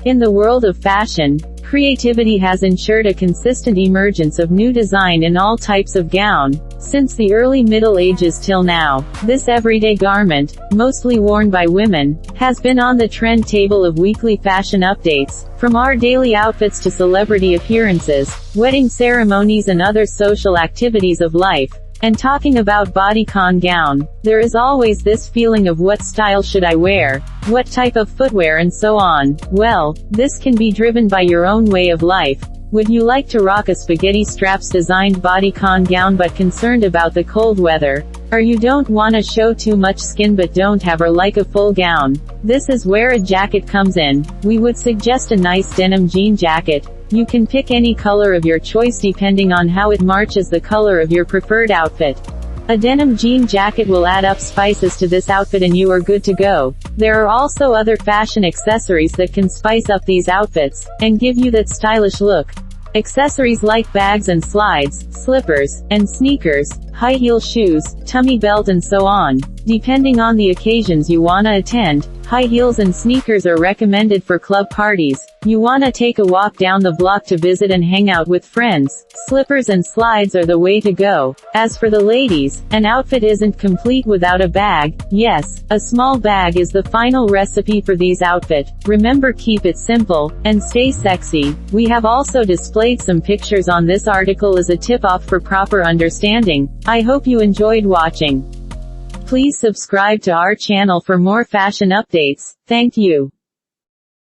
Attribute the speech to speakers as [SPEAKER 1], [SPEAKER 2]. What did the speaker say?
[SPEAKER 1] In the world of fashion, creativity has ensured a consistent emergence of new design in all types of gown. Since the early Middle Ages till now, this everyday garment, mostly worn by women, has been on the trend table of weekly fashion updates, from our daily outfits to celebrity appearances, wedding ceremonies and other social activities of life. And talking about bodycon gown, there is always this feeling of what style should I wear, what type of footwear and so on. Well, this can be driven by your own way of life. Would you like to rock a spaghetti straps designed bodycon gown but concerned about the cold weather? Or you don't want to show too much skin but don't have or like a full gown? This is where a jacket comes in. We would suggest a nice denim jean jacket. You can pick any color of your choice depending on how it matches the color of your preferred outfit. A denim jean jacket will add up spices to this outfit and you are good to go. There are also other fashion accessories that can spice up these outfits, and give you that stylish look. Accessories like bags and slides, slippers, and sneakers, high heel shoes, tummy belt and so on. Depending on the occasions you wanna attend, high heels and sneakers are recommended for club parties. You wanna take a walk down the block to visit and hang out with friends, slippers and slides are the way to go. As for the ladies, an outfit isn't complete without a bag. Yes, a small bag is the final recipe for these outfits. Remember, keep it simple, and stay sexy. We have also displayed some pictures on this article as a tip-off for proper understanding. I hope you enjoyed watching. Please subscribe to our channel for more fashion updates. Thank you.